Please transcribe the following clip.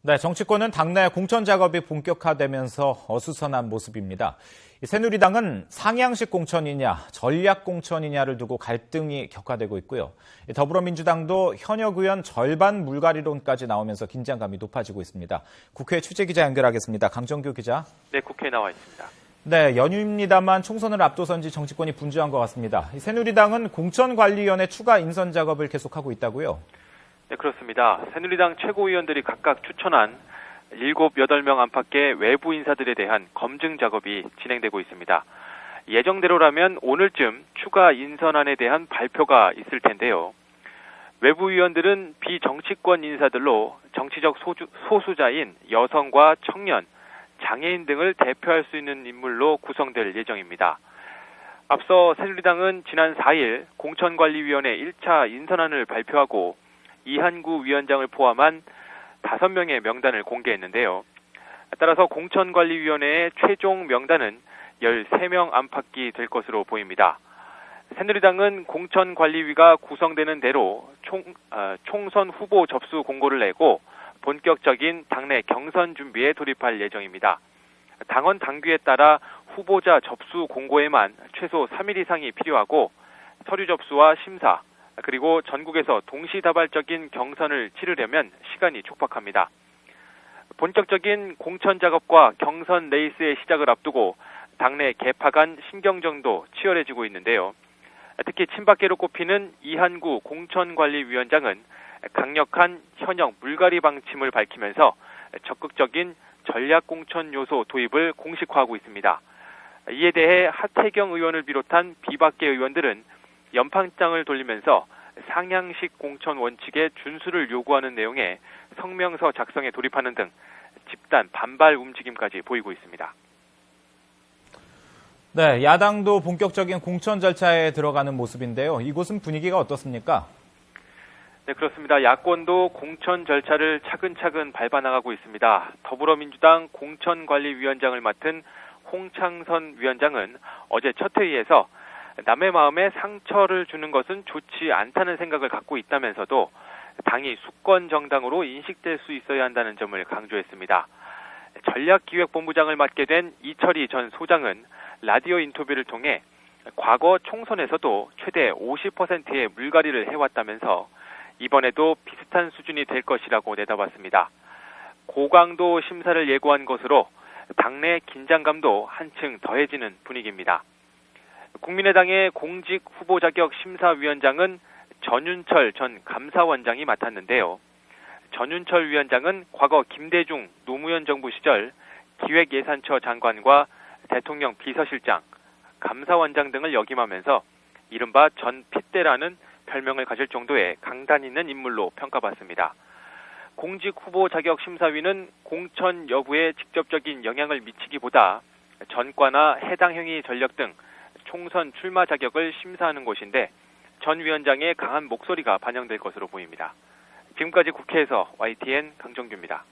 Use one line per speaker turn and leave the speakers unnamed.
네, 정치권은 당내 공천 작업이 본격화되면서 어수선한 모습입니다. 새누리당은 상향식 공천이냐, 전략 공천이냐를 두고 갈등이 격화되고 있고요. 더불어민주당도 현역 의원 절반 물갈이론까지 나오면서 긴장감이 높아지고 있습니다. 국회 취재기자 연결하겠습니다. 강정규 기자.
네, 국회에 나와 있습니다.
네, 연휴입니다만 총선을 앞둬서인지 정치권이 분주한 것 같습니다. 새누리당은 공천관리위원회 추가 인선 작업을 계속하고 있다고요?
네, 그렇습니다. 새누리당 최고위원들이 각각 추천한 7, 8명 안팎의 외부 인사들에 대한 검증 작업이 진행되고 있습니다. 예정대로라면 오늘쯤 추가 인선안에 대한 발표가 있을 텐데요. 외부 위원들은 비정치권 인사들로 정치적 소수자인 여성과 청년, 장애인 등을 대표할 수 있는 인물로 구성될 예정입니다. 앞서 새누리당은 지난 4일 공천관리위원회 1차 인선안을 발표하고 이한구 위원장을 포함한 5명의 명단을 공개했는데요. 따라서 공천관리위원회의 최종 명단은 13명 안팎이 될 것으로 보입니다. 새누리당은 공천관리위가 구성되는 대로 총선 후보 접수 공고를 내고 본격적인 당내 경선 준비에 돌입할 예정입니다. 당원 당규에 따라 후보자 접수 공고에만 최소 3일 이상이 필요하고 서류 접수와 심사, 그리고 전국에서 동시다발적인 경선을 치르려면 시간이 촉박합니다. 본격적인 공천 작업과 경선 레이스의 시작을 앞두고 당내 개파 간 신경전도 치열해지고 있는데요. 특히 친박계로 꼽히는 이한구 공천관리위원장은 강력한 현역 물갈이 방침을 밝히면서 적극적인 전략공천 요소 도입을 공식화하고 있습니다. 이에 대해 하태경 의원을 비롯한 비박계 의원들은 연판장을 돌리면서 상향식 공천 원칙의 준수를 요구하는 내용의 성명서 작성에 돌입하는 등 집단 반발 움직임까지 보이고 있습니다.
네, 야당도 본격적인 공천 절차에 들어가는 모습인데요. 이곳은 분위기가 어떻습니까?
네, 그렇습니다. 야권도 공천 절차를 차근차근 밟아나가고 있습니다. 더불어민주당 공천관리위원장을 맡은 홍창선 위원장은 어제 첫 회의에서 남의 마음에 상처를 주는 것은 좋지 않다는 생각을 갖고 있다면서도 당이 수권 정당으로 인식될 수 있어야 한다는 점을 강조했습니다. 전략기획본부장을 맡게 된 이철희 전 소장은 라디오 인터뷰를 통해 과거 총선에서도 최대 50%의 물갈이를 해왔다면서 이번에도 비슷한 수준이 될 것이라고 내다봤습니다. 고강도 심사를 예고한 것으로 당내 긴장감도 한층 더해지는 분위기입니다. 국민의당의 공직 후보 자격 심사위원장은 전윤철 전 감사원장이 맡았는데요. 전윤철 위원장은 과거 김대중 노무현 정부 시절 기획예산처 장관과 대통령 비서실장, 감사원장 등을 역임하면서 이른바 전 핏대라는 별명을 가질 정도의 강단 있는 인물로 평가받습니다. 공직 후보 자격 심사위는 공천 여부에 직접적인 영향을 미치기보다 전과나 해당 행위 전력 등 총선 출마 자격을 심사하는 곳인데 전 위원장의 강한 목소리가 반영될 것으로 보입니다. 지금까지 국회에서 YTN 강정규입니다.